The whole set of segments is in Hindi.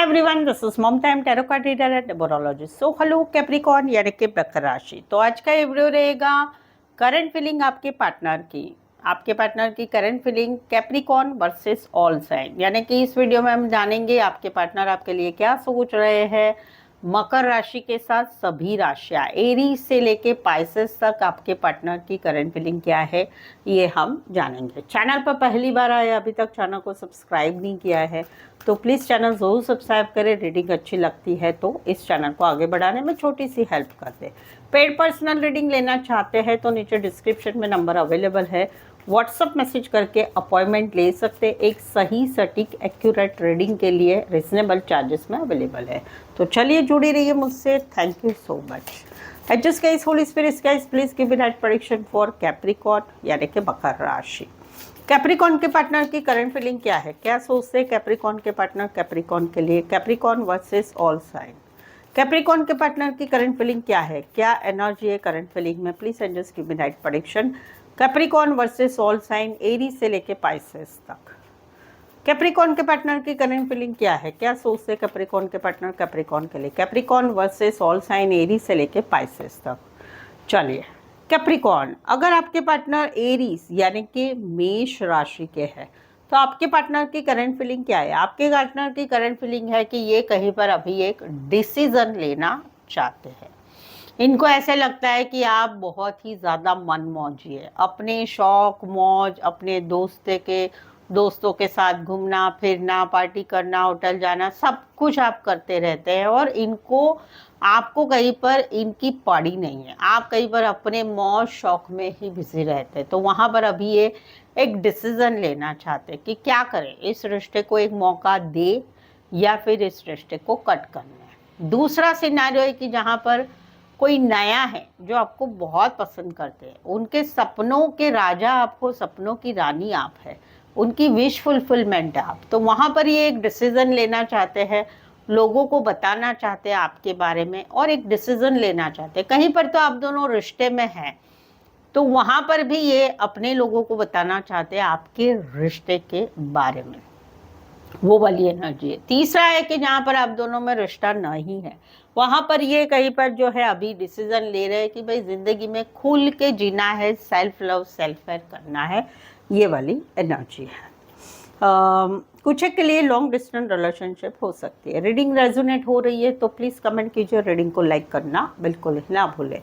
Everyone, this is Mamta M tarot card reader and numerologist. So hello Capricorn यानी कि मकर राशि। तो आज का ये वीडियो रहेगा करंट फीलिंग आपके पार्टनर की current feeling Capricorn versus all sign. यानी कि इस वीडियो में हम जानेंगे आपके पार्टनर आपके लिए क्या सोच रहे हैं। मकर राशि के साथ सभी राशियां एरीज से लेके पाइसेस तक आपके पार्टनर की करंट फीलिंग क्या है ये हम जानेंगे। चैनल पर पहली बार आए, अभी तक चैनल को सब्सक्राइब नहीं किया है तो प्लीज़ चैनल ज़रूर सब्सक्राइब करें। रीडिंग अच्छी लगती है तो इस चैनल को आगे बढ़ाने में छोटी सी हेल्प कर दे। पेड पर्सनल रीडिंग लेना चाहते हैं तो नीचे डिस्क्रिप्शन में नंबर अवेलेबल है, व्हाट्सअप मैसेज करके अपॉइंटमेंट ले सकते। एक सही सटीक एक्यूरेट रीडिंग के लिए रिजनेबल चार्जेस में अवेलेबल है। तो चलिए जुड़ी रहिए मुझसे। Thank you so much. Adjust guys, holy spirits guys, please give me that prediction for Capricorn यानी कि मकर राशि। कैप्रिकॉर्न के पार्टनर की करंट फीलिंग क्या है, क्या सोचते हैं कैप्रिकॉर्न के पार्टनर कैप्रिकॉर्न के लिए। Capricorn versus all sign. Capricorn के पार्टनर की करंट फीलिंग क्या है, क्या एनर्जी है करंट फीलिंग में। Please and just give me that prediction. Capricorn versus all sign Aries से लेके पाइसेस तक। कैप्रिकॉर्न के पार्टनर की करंट फीलिंग क्या है, क्या सोचते हैं कैप्रिकॉर्न के पार्टनर कैप्रिकॉर्न के लिए। Capricorn versus all sign Aries से लेके पाइसेस तक। चलिए कैप्रिकॉर्न, अगर आपके पार्टनर एरीज यानी कि मेष राशि के हैं तो आपके पार्टनर की करंट फीलिंग क्या है। आपके पार्टनर की करंट फीलिंग है कि ये कहीं पर अभी एक डिसीजन लेना चाहते हैं। इनको ऐसे लगता है कि आप बहुत ही ज़्यादा मनमौजी है, अपने शौक मौज, अपने दोस्तों के साथ घूमना फिरना, पार्टी करना, होटल जाना, सब कुछ आप करते रहते हैं और इनको आपको कहीं पर इनकी पड़ी नहीं है। आप कहीं पर अपने मौज शौक में ही बिजी रहते हैं। तो वहाँ पर अभी ये एक डिसीजन लेना चाहते हैं कि क्या करें, इस रिश्ते को एक मौका दे या फिर इस रिश्ते को कट करना है। दूसरा सिनेरियो है कि जहाँ पर कोई नया है जो आपको बहुत पसंद करते हैं, उनके सपनों के राजा आपको, सपनों की रानी आप है, उनकी विश फुलफिलमेंट है आप। तो वहाँ पर ये एक डिसीजन लेना चाहते हैं, लोगों को बताना चाहते हैं आपके बारे में और एक डिसीजन लेना चाहते हैं। कहीं पर तो आप दोनों रिश्ते में हैं तो वहाँ पर भी ये अपने लोगों को बताना चाहते हैं आपके रिश्ते के बारे में, वो वाली एनर्जी है। तीसरा है कि जहाँ पर आप दोनों में रिश्ता नहीं है वहाँ पर ये कहीं पर जो है अभी डिसीजन ले रहे हैं कि भाई जिंदगी में खुल के जीना है, सेल्फ लव सेल्फ केयर करना है, ये वाली एनर्जी है। कुछ के लिए लॉन्ग डिस्टेंस रिलेशनशिप हो सकती है। रीडिंग रेजोनेट हो रही है तो प्लीज़ कमेंट कीजिए, रीडिंग को लाइक करना बिल्कुल ही ना भूलें।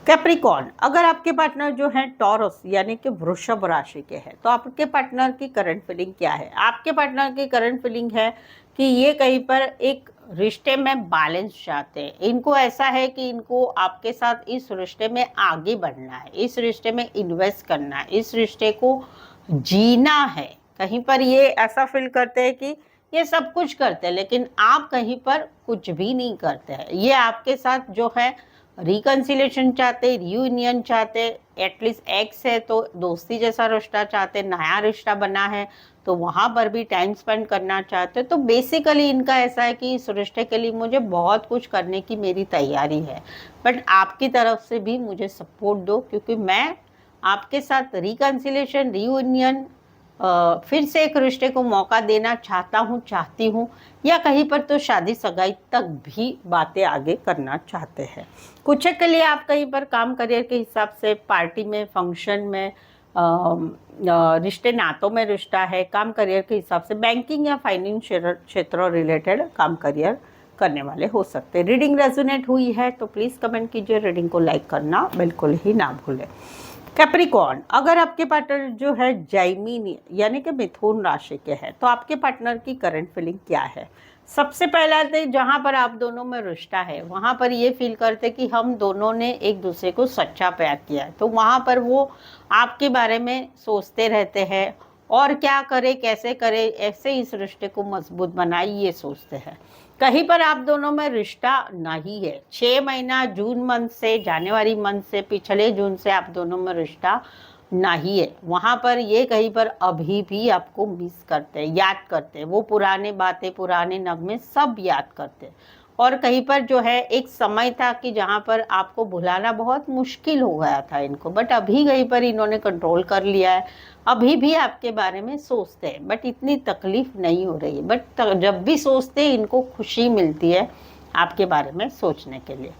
कैप्रिकॉर्न, अगर आपके पार्टनर जो है टॉरस यानी कि वृषभ राशि के हैं तो आपके पार्टनर की करंट फीलिंग क्या है। आपके पार्टनर की करंट फीलिंग है कि ये कहीं पर एक रिश्ते में बैलेंस चाहते हैं। इनको ऐसा है कि इनको आपके साथ इस रिश्ते में आगे बढ़ना है, इस रिश्ते में इन्वेस्ट करना है, इस रिश्ते को जीना है। कहीं पर ये ऐसा फील करते हैं कि ये सब कुछ करते हैं लेकिन आप कहीं पर कुछ भी नहीं करते हैं। ये आपके साथ जो है रिकन्सिलेशन चाहते, रियूनियन चाहते, एटलीस्ट एक्स है तो दोस्ती जैसा रिश्ता चाहते, नया रिश्ता बना है तो वहाँ पर भी टाइम स्पेंड करना चाहते। तो बेसिकली इनका ऐसा है कि इस रिश्ते के लिए मुझे बहुत कुछ करने की मेरी तैयारी है, बट आपकी तरफ से भी मुझे सपोर्ट दो क्योंकि मैं आपके साथ रिकन्सिलेशन, रियूनियन, फिर से एक रिश्ते को मौका देना चाहती हूँ या कहीं पर तो शादी सगाई तक भी बातें आगे करना चाहते हैं। कुछ के लिए आप कहीं पर काम करियर के हिसाब से पार्टी में, फंक्शन में, रिश्ते नातों में रिश्ता है, काम करियर के हिसाब से बैंकिंग या फाइनेंस क्षेत्र रिलेटेड काम करियर करने वाले हो सकते हैं। रीडिंग रेजोनेट हुई है तो प्लीज़ कमेंट कीजिए, रीडिंग को लाइक करना बिल्कुल ही ना भूलें। कैप्रिकॉर्न, अगर आपके पार्टनर जो है जैमिनी यानी कि मिथुन राशि के हैं तो आपके पार्टनर की करंट फीलिंग क्या है। सबसे पहला तो जहाँ पर आप दोनों में रिश्ता है वहाँ पर ये फील करते कि हम दोनों ने एक दूसरे को सच्चा प्यार किया है, तो वहाँ पर वो आपके बारे में सोचते रहते हैं और क्या करे, कैसे करे, ऐसे इस रिश्ते को मजबूत बनाए ये सोचते हैं। कहीं पर आप दोनों में रिश्ता नहीं है। 6 महीना जून मंथ से, जनवरी मंथ से, पिछले जून से आप दोनों में रिश्ता नहीं है। वहाँ पर ये कहीं पर अभी भी आपको मिस करते हैं, याद करते हैं, वो पुराने बातें, पुराने नगमे सब याद करते हैं। और कहीं पर जो है एक समय था कि जहाँ पर आपको भुलाना बहुत मुश्किल हो गया था इनको, बट अभी कहीं पर इन्होंने कंट्रोल कर लिया है। अभी भी आपके बारे में सोचते हैं बट इतनी तकलीफ नहीं हो रही है, बट जब भी सोचते हैं इनको खुशी मिलती है आपके बारे में सोचने के लिए।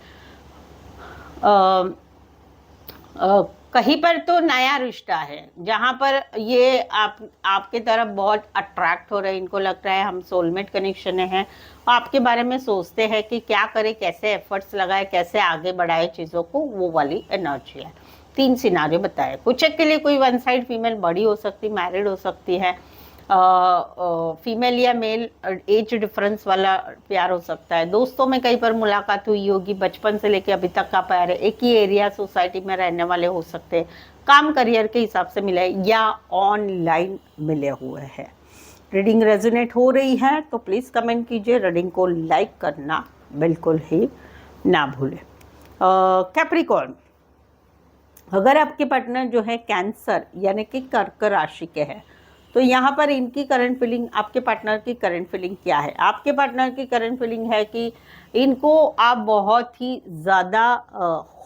कहीं पर तो नया रिश्ता है जहाँ पर ये आपके तरफ बहुत अट्रैक्ट हो रहे हैं, इनको लगता है हम सोलमेट कनेक्शन है, आपके बारे में सोचते हैं कि क्या करे, कैसे एफर्ट्स लगाए, कैसे आगे बढ़ाए चीज़ों को, वो वाली एनर्जी है। 3 सिनारियो बताए। कुछ एक के लिए कोई वन साइड फीमेल बड़ी हो सकती, मैरिड हो सकती है, फीमेल या मेल एज डिफरेंस वाला प्यार हो सकता है, दोस्तों में कहीं पर मुलाकात हुई होगी, बचपन से लेके अभी तक का प्यार है, एक ही एरिया सोसाइटी में रहने वाले हो सकते हैं, काम करियर के हिसाब से मिले या ऑनलाइन मिले हुए हैं। रीडिंग रेजोनेट हो रही है तो प्लीज़ कमेंट कीजिए, रीडिंग को लाइक करना बिल्कुल ही ना भूलें। कैप्रिकॉर्न, अगर आपके पार्टनर जो है कैंसर यानी कि कर्क राशि के हैं तो यहाँ पर इनकी करंट फीलिंग, आपके पार्टनर की करंट फीलिंग क्या है? आपके पार्टनर की करंट फीलिंग है कि इनको आप बहुत ही ज़्यादा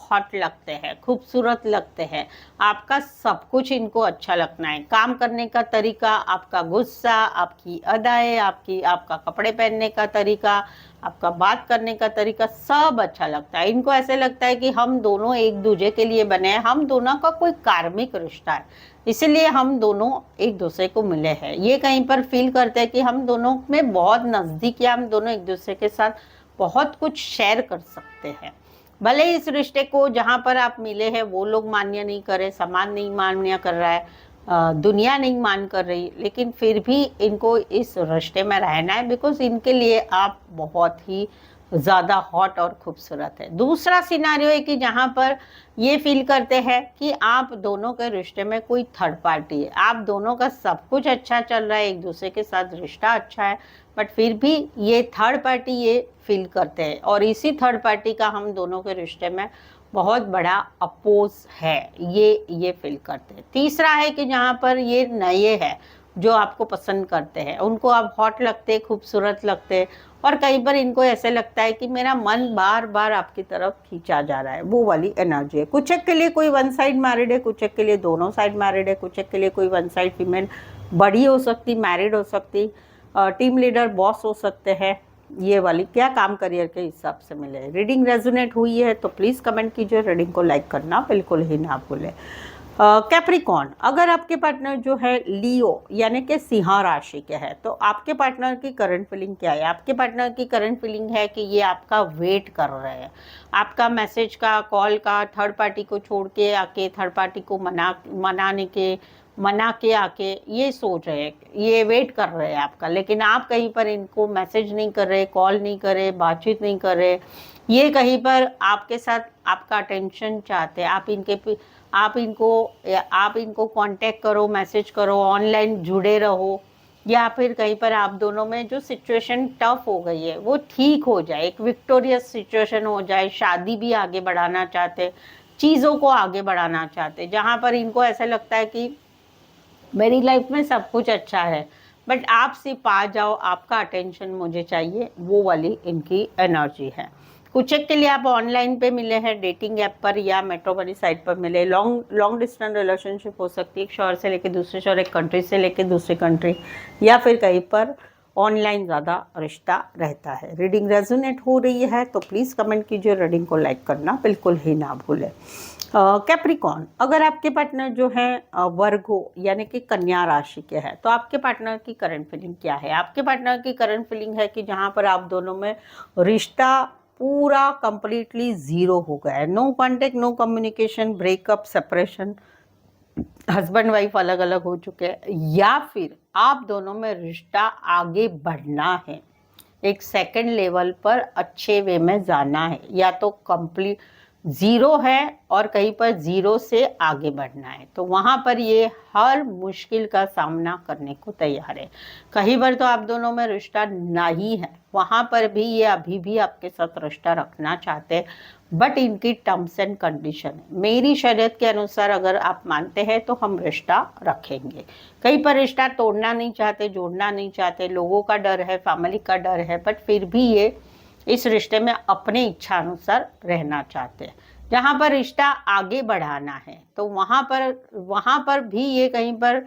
हॉट लगते हैं, खूबसूरत लगते हैं, आपका सब कुछ इनको अच्छा लगना है, काम करने का तरीका, आपका गुस्सा, आपकी अदाएँ, आपका कपड़े पहनने का तरीका, आपका बात करने का तरीका, सब अच्छा लगता है इनको। ऐसे लगता है कि हम दोनों एक दूसरे के लिए बने हैं, हम दोनों का कोई कार्मिक रिश्ता है, इसलिए हम दोनों एक दूसरे को मिले हैं। ये कहीं पर फील करते हैं कि हम दोनों में बहुत नज़दीक है, हम दोनों एक दूसरे के साथ बहुत कुछ शेयर कर सकते हैं। भले इस रिश्ते को जहाँ पर आप मिले हैं वो लोग मान्य नहीं करे, समाज नहीं मान्य कर रहा है, दुनिया नहीं मान कर रही, लेकिन फिर भी इनको इस रिश्ते में रहना है बिकॉज इनके लिए आप बहुत ही ज़्यादा हॉट और खूबसूरत है। दूसरा सिनारियो है कि जहाँ पर ये फील करते हैं कि आप दोनों के रिश्ते में कोई थर्ड पार्टी है, आप दोनों का सब कुछ अच्छा चल रहा है, एक दूसरे के साथ रिश्ता अच्छा है, बट फिर भी ये थर्ड पार्टी ये फील करते हैं और इसी थर्ड पार्टी का हम दोनों के रिश्ते में बहुत बड़ा अपोज है, ये फील करते हैं। तीसरा है कि जहाँ पर ये नए हैं जो आपको पसंद करते हैं, उनको आप हॉट लगते, खूबसूरत लगते, और कई बार इनको ऐसे लगता है कि मेरा मन बार बार आपकी तरफ खींचा जा रहा है, वो वाली एनर्जी है। कुछ एक के लिए कोई वन साइड मैरिड है, कुछ एक के लिए दोनों साइड मैरिड है, कुछ एक के लिए कोई वन साइड फीमेल बड़ी हो सकती, मैरिड हो सकती, टीम लीडर बॉस हो सकते हैं, ये वाली क्या काम करियर के हिसाब से मिले। रीडिंग रेजोनेट हुई है तो प्लीज़ कमेंट कीजिए, रीडिंग को लाइक करना बिल्कुल ही ना भूलें। कैप्रिकॉर्न, अगर आपके पार्टनर जो है लियो यानी कि सिंह राशि के हैं तो आपके पार्टनर की करंट फीलिंग क्या है? आपके पार्टनर की करंट फीलिंग है कि ये आपका वेट कर रहे हैं, आपका मैसेज का, कॉल का, थर्ड पार्टी को छोड़ के आके थर्ड पार्टी को मना के आके ये सोच रहे हैं, ये वेट कर रहे हैं आपका, लेकिन आप कहीं पर इनको मैसेज नहीं कर रहे, कॉल नहीं कर रहे, बातचीत नहीं कर रहे, ये कहीं पर आपके साथ आपका अटेंशन चाहते हैं, आप इनको कांटेक्ट करो, मैसेज करो, ऑनलाइन जुड़े रहो, या फिर कहीं पर आप दोनों में जो सिचुएशन टफ हो गई है वो ठीक हो जाए, एक विक्टोरियस सिचुएशन हो जाए, शादी भी आगे बढ़ाना चाहते, चीज़ों को आगे बढ़ाना चाहते, जहाँ पर इनको ऐसा लगता है कि मेरी लाइफ में सब कुछ अच्छा है बट आप सिर्फ आ जाओ, आपका अटेंशन मुझे चाहिए, वो वाली इनकी एनर्जी है। कुछ एक के लिए आप ऑनलाइन पे मिले हैं, डेटिंग ऐप पर या मैट्रिमोनी साइट पर मिले, लॉन्ग डिस्टेंस रिलेशनशिप हो सकती है, एक शहर से लेके दूसरे शहर, एक कंट्री से लेके दूसरी कंट्री, या फिर कहीं पर ऑनलाइन ज़्यादा रिश्ता रहता है। रीडिंग रेजोनेट हो रही है तो प्लीज़ कमेंट कीजिए, रीडिंग को लाइक करना बिल्कुल ही ना भूलें। कैप्रिकॉर्न, अगर आपके पार्टनर जो है वर्गो यानी कि कन्या राशि के हैं तो आपके पार्टनर की करंट फीलिंग क्या है? आपके पार्टनर की करंट फीलिंग है कि जहाँ पर आप दोनों में रिश्ता पूरा कंप्लीटली ज़ीरो हो गया है, no contact, no communication, breakup, separation, husband wife अलग अलग हो चुके हैं, या फिर आप दोनों में रिश्ता आगे बढ़ना है, एक सेकंड लेवल पर अच्छे वे में जाना है, या तो कंप्लीट ज़ीरो है और कहीं पर ज़ीरो से आगे बढ़ना है, तो वहाँ पर ये हर मुश्किल का सामना करने को तैयार है। कहीं पर तो आप दोनों में रिश्ता नहीं है, वहाँ पर भी ये अभी भी आपके साथ रिश्ता रखना चाहते हैं, बट इनकी टर्म्स एंड कंडीशन है, मेरी शरीयत के अनुसार अगर आप मानते हैं तो हम रिश्ता रखेंगे। कहीं पर रिश्ता तोड़ना नहीं चाहते, जोड़ना नहीं चाहते, लोगों का डर है, फैमिली का डर है, बट फिर भी ये इस रिश्ते में अपने इच्छा अनुसार रहना चाहते हैं। जहाँ पर रिश्ता आगे बढ़ाना है तो वहाँ पर भी ये कहीं पर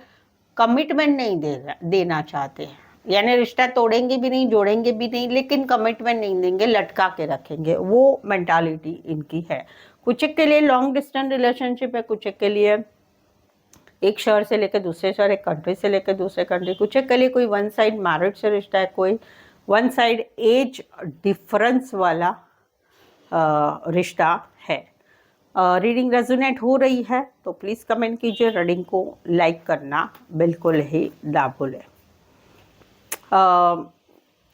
कमिटमेंट नहीं देना चाहते हैं, यानी रिश्ता तोड़ेंगे भी नहीं, जोड़ेंगे भी नहीं, लेकिन कमिटमेंट नहीं देंगे, लटका के रखेंगे, वो मेंटालिटी इनकी है। कुछ एक के लिए लॉन्ग डिस्टेंस रिलेशनशिप है, कुछ एक के लिए एक शहर से लेकर दूसरे शहर, एक कंट्री से लेकर दूसरे कंट्री, कुछ एक के लिए कोई वन साइड मैरिज से रिश्ता है, कोई वन साइड एज डिफरेंस वाला रिश्ता है। रीडिंग रेजोनेट हो रही है तो प्लीज़ कमेंट कीजिए, रीडिंग को लाइक करना बिल्कुल ही ना भूलें।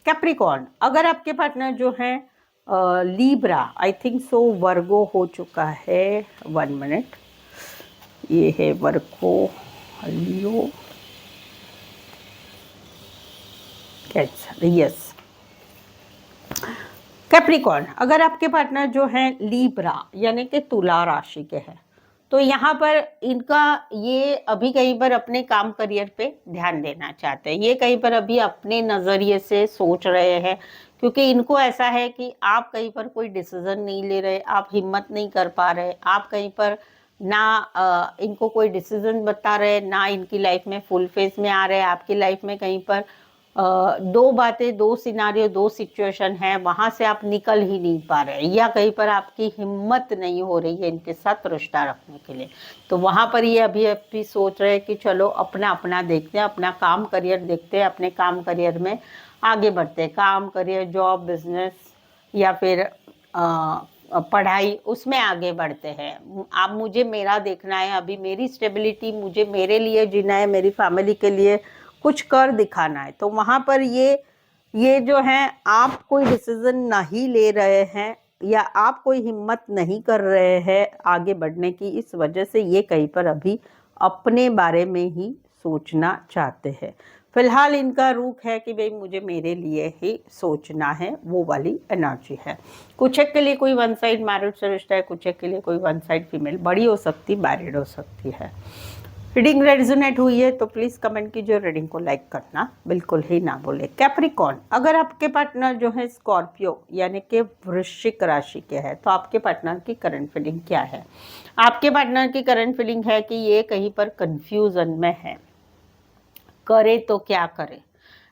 कैप्रिकॉर्न, अगर आपके पार्टनर जो हैं लीब्रा, आई थिंक सो वर्गो हो चुका है, 1 मिनट, ये है वर्गो, लियो, कैंसर, यस। कैप्रिकॉर्न, अगर आपके पार्टनर जो हैं लीब्रा यानी कि तुला राशि के हैं तो यहाँ पर इनका ये अभी कहीं पर अपने काम करियर पे ध्यान देना चाहते हैं, ये कहीं पर अभी अपने नज़रिए से सोच रहे हैं, क्योंकि इनको ऐसा है कि आप कहीं पर कोई डिसीजन नहीं ले रहे, आप हिम्मत नहीं कर पा रहे, आप कहीं पर ना इनको कोई डिसीजन बता रहे, ना इनकी लाइफ में फुल फेज में आ रहे, आपकी लाइफ में कहीं पर दो बातें, दो सिनारियो, दो सिचुएशन है, वहां से आप निकल ही नहीं पा रहे, या कहीं पर आपकी हिम्मत नहीं हो रही है इनके साथ रिश्ता रखने के लिए, तो वहां पर ये अभी सोच रहे हैं कि चलो अपना अपना देखते हैं, अपना काम करियर देखते हैं, अपने काम करियर में आगे बढ़ते हैं, काम करियर, जॉब, बिजनेस या फिर पढ़ाई, उसमें आगे बढ़ते हैं। आप मुझे मेरा देखना है, अभी मेरी स्टेबिलिटी, मुझे मेरे लिए जीना है, मेरी फैमिली के लिए कुछ कर दिखाना है, तो वहाँ पर ये जो है आप कोई डिसीजन नहीं ले रहे हैं या आप कोई हिम्मत नहीं कर रहे हैं आगे बढ़ने की, इस वजह से ये कहीं पर अभी अपने बारे में ही सोचना चाहते हैं। फिलहाल इनका रुख है कि भाई मुझे मेरे लिए ही सोचना है, वो वाली एनर्जी है। कुछ एक के लिए कोई वन साइड मैरिड से रिश्ता है, कुछ एक के लिए कोई वन साइड फीमेल बड़ी हो सकती, मैरिड हो सकती है। रीडिंग रेजोनेट हुई है तो प्लीज़ कमेंट कीजिए, रीडिंग को लाइक करना बिल्कुल ही ना भूलें। कैप्रिकॉर्न, अगर आपके पार्टनर जो है स्कॉर्पियो यानी कि वृश्चिक राशि के हैं तो आपके पार्टनर की करंट फीलिंग क्या है? आपके पार्टनर की करंट फीलिंग है कि ये कहीं पर कंफ्यूजन में है, करे तो क्या करे।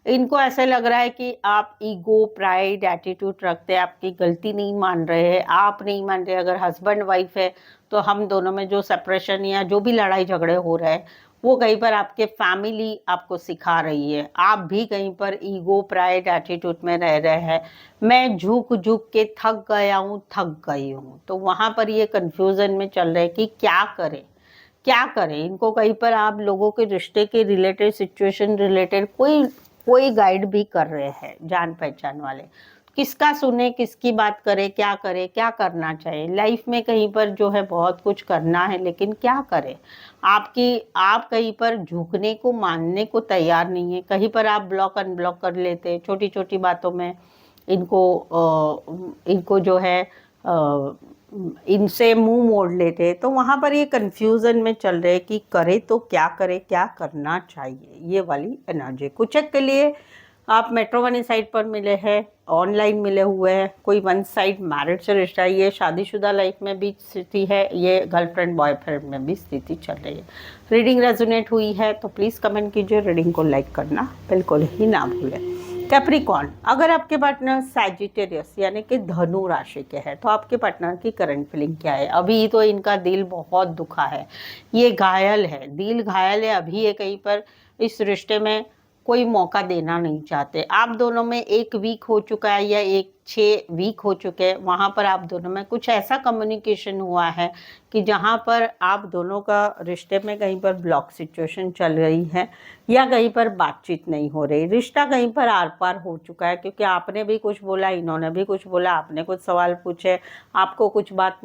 इनको ऐसे लग रहा है कि आप ईगो, प्राइड, एटीट्यूड रखते हैं, आपकी गलती नहीं मान रहे हैं, आप नहीं मान रहे। अगर हस्बैंड वाइफ है तो हम दोनों में जो सेपरेशन या जो भी लड़ाई झगड़े हो रहे हैं वो कहीं पर आपके फैमिली आपको सिखा रही है, आप भी कहीं पर ईगो, प्राइड, एटीट्यूड में रह रहे हैं, मैं झुक झुक के थक गया हूँ, थक गई हूँ, तो वहाँ पर ये कन्फ्यूज़न में चल रहे हैं कि क्या करें, क्या करें। इनको कहीं पर आप लोगों के रिश्ते के रिलेटेड, सिचुएशन रिलेटेड कोई गाइड भी कर रहे हैं, जान पहचान वाले, किसका सुने, किसकी बात करे, क्या करना चाहिए लाइफ में। कहीं पर जो है बहुत कुछ करना है लेकिन क्या करें, आप कहीं पर झुकने को, मानने को तैयार नहीं है, कहीं पर आप ब्लॉक अनब्लॉक कर लेते हैं, छोटी छोटी बातों में इनको जो है इनसे मुंह मोड़ लेते, तो वहाँ पर ये कंफ्यूजन में चल रहे कि करे तो क्या करे, क्या करना चाहिए, ये वाली एनर्जी। कुछ एक के लिए आप मेट्रो वाली साइड पर मिले हैं, ऑनलाइन मिले हुए हैं, कोई वन साइड मैरिड से रिश्ता है, ये शादीशुदा लाइफ में भी स्थिति है, ये गर्लफ्रेंड बॉयफ्रेंड में भी स्थिति चल रही है। रीडिंग रेजोनेट हुई है तो प्लीज़ कमेंट कीजिए, रीडिंग को लाइक करना बिल्कुल ही ना भूलें। कैप्रिकॉर्न, अगर आपके पार्टनर सैजिटेरियस यानी कि धनु राशि के हैं तो आपके पार्टनर की करंट फीलिंग क्या है? अभी तो इनका दिल बहुत दुखा है, ये घायल है, दिल घायल है, अभी ये कहीं पर इस रिश्ते में कोई मौका देना नहीं चाहते। आप दोनों में 1 वीक हो चुका है या 6 वीक हो चुके हैं, वहाँ पर आप दोनों में कुछ ऐसा कम्युनिकेशन हुआ है कि जहाँ पर आप दोनों का रिश्ते में कहीं पर ब्लॉक सिचुएशन चल रही है या कहीं पर बातचीत नहीं हो रही, रिश्ता कहीं पर आर पार हो चुका है, क्योंकि आपने भी कुछ बोला, इन्होंने भी कुछ बोला, आपने कुछ सवाल पूछे, आपको कुछ बात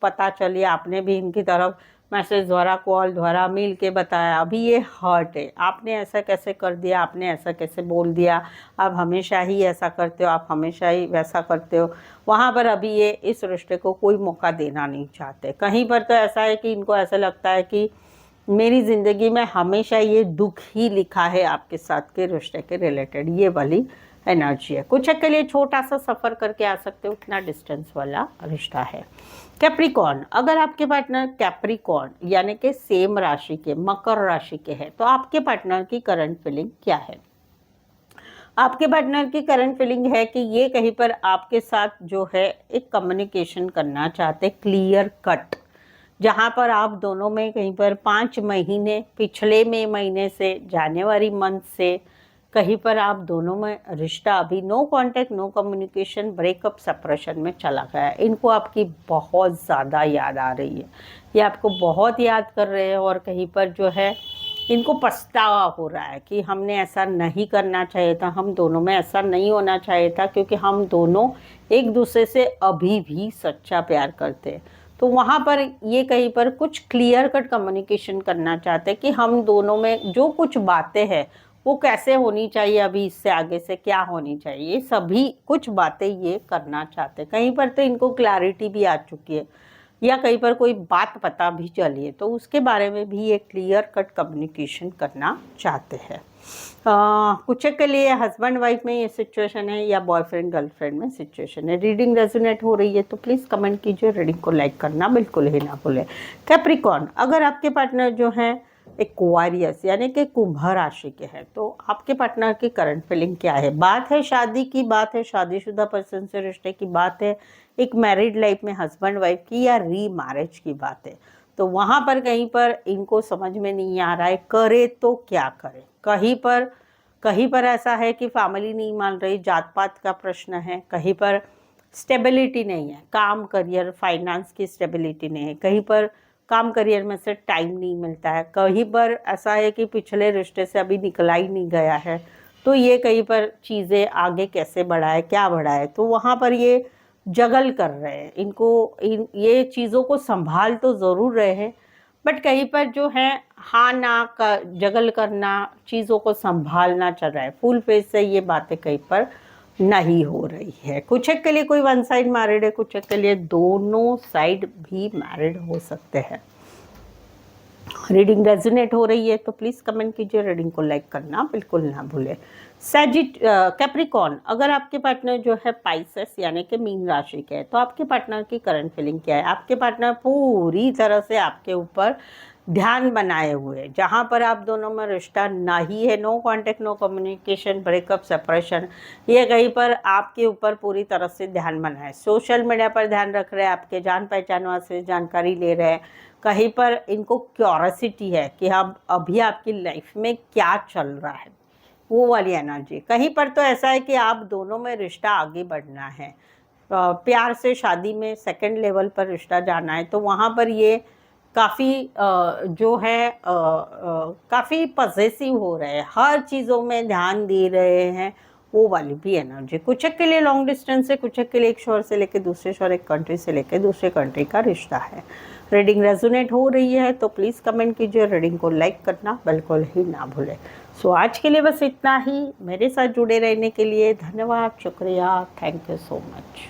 पता चली, आपने भी इनकी तरफ मैसेज द्वारा, कॉल द्वारा, मिल के बताया, अभी ये हर्ट है, आपने ऐसा कैसे कर दिया, आपने ऐसा कैसे बोल दिया, आप हमेशा ही ऐसा करते हो, आप हमेशा ही वैसा करते हो। वहाँ पर अभी ये इस रिश्ते को कोई मौका देना नहीं चाहते। कहीं पर तो ऐसा है कि इनको ऐसा लगता है कि मेरी ज़िंदगी में हमेशा ये दुख ही लिखा है आपके साथ के रिश्ते के रिलेटेड, ये वाली एनर्जी है। कुछ के लिए छोटा सा सफ़र करके आ सकते हो, उतना डिस्टेंस वाला रिश्ता है। कैप्रिकॉर्न, अगर आपके पार्टनर कैप्रिकॉर्न यानी कि सेम राशि के, मकर राशि के हैं, तो आपके पार्टनर की करंट फीलिंग क्या है? आपके पार्टनर की करंट फीलिंग है कि ये कहीं पर आपके साथ जो है एक कम्युनिकेशन करना चाहते, क्लियर कट, जहाँ पर आप दोनों में कहीं पर 5 महीने, पिछले में महीने से, जनवरी मंथ से कहीं पर आप दोनों में रिश्ता अभी no contact, no communication, breakup, separation में चला गया है। इनको आपकी बहुत ज़्यादा याद आ रही है, ये आपको बहुत याद कर रहे हैं और कहीं पर जो है इनको पछतावा हो रहा है कि हमने ऐसा नहीं करना चाहिए था, हम दोनों में ऐसा नहीं होना चाहिए था, क्योंकि हम दोनों एक दूसरे से अभी भी सच्चा प्यार करते हैं। तो वहाँ पर ये कहीं पर कुछ क्लियर कट कम्युनिकेशन करना चाहते हैं कि हम दोनों में जो कुछ बातें हैं वो कैसे होनी चाहिए, अभी इससे आगे से क्या होनी चाहिए, ये सभी कुछ बातें ये करना चाहते हैं। कहीं पर तो इनको क्लैरिटी भी आ चुकी है या कहीं पर कोई बात पता भी चली है, तो उसके बारे में भी ये क्लियर कट कम्युनिकेशन करना चाहते हैं। कुछ के लिए हस्बैंड वाइफ में ये सिचुएशन है या बॉयफ्रेंड गर्लफ्रेंड में सिचुएशन है। रीडिंग रेजोनेट हो रही है तो प्लीज़ कमेंट कीजिए, रीडिंग को लाइक करना बिल्कुल ही ना भूलें। कैप्रिकॉर्न, अगर आपके पार्टनर जो है एक्वारियस यानी कि कुंभ राशि के हैं, तो आपके पार्टनर की करंट फीलिंग क्या है? बात है शादी की, बात है शादीशुदा पर्सन से रिश्ते की, बात है एक मैरिड लाइफ में हस्बैंड वाइफ की, या री मैरिज की बात है। तो वहाँ पर कहीं पर इनको समझ में नहीं आ रहा है करे तो क्या करे। कहीं पर ऐसा है कि फैमिली नहीं मान रही, जात पात का प्रश्न है, कहीं पर स्टेबिलिटी नहीं है, काम करियर फाइनेंस की स्टेबिलिटी नहीं है, कहीं पर काम करियर में से टाइम नहीं मिलता है, कहीं पर ऐसा है कि पिछले रिश्ते से अभी निकला ही नहीं गया है, तो ये कहीं पर चीज़ें आगे कैसे बढ़ाए, क्या बढ़ाए, तो वहाँ पर ये जगल कर रहे हैं। ये चीज़ों को संभाल तो ज़रूर रहे हैं, बट कहीं पर जो है हाँ ना का जगल करना, चीज़ों को संभालना चल रहा है। फुल फेज से ये बातें कहीं पर नहीं हो रही है। कुछ एक के लिए कोई वन साइड मैरिड है, कुछ एक के लिए दोनों साइड भी मैरिड हो सकते हैं। रीडिंग रेजोनेट हो रही है तो प्लीज़ कमेंट कीजिए, रीडिंग को लाइक करना बिल्कुल ना भूलें। कैप्रिकॉर्न, अगर आपके पार्टनर जो है पाइसेस यानी कि मीन राशि के है, तो आपके पार्टनर की करंट फीलिंग क्या है? आपके पार्टनर पूरी तरह से आपके ऊपर ध्यान बनाए हुए, जहाँ पर आप दोनों में रिश्ता नहीं है, no contact, no communication, breakup, separation, ये कहीं पर आपके ऊपर पूरी तरह से ध्यान बनाए। सोशल मीडिया पर ध्यान रख रहे हैं, आपके जान पहचान वाले जानकारी ले रहे हैं, कहीं पर इनको क्यूरियोसिटी है कि अब अभी आपकी लाइफ में क्या चल रहा है, वो वाली एनर्जी। कहीं पर तो ऐसा है कि आप दोनों में रिश्ता आगे बढ़ना है, प्यार से शादी में सेकंड लेवल पर रिश्ता जाना है, तो वहाँ पर ये काफ़ी जो है काफ़ी पॉजेसिव हो रहे हैं, हर चीज़ों में ध्यान दे रहे हैं, वो वाली भी एनर्जी। कुछ के लिए लॉन्ग डिस्टेंस है, कुछ के लिए एक शोर से लेके दूसरे शोर, एक कंट्री से लेके दूसरे कंट्री का रिश्ता है। रीडिंग रेजोनेट हो रही है तो प्लीज़ कमेंट कीजिए, रीडिंग को लाइक करना बिल्कुल ही ना भूलें। सो आज के लिए बस इतना ही। मेरे साथ जुड़े रहने के लिए धन्यवाद, शुक्रिया, थैंक यू सो मच।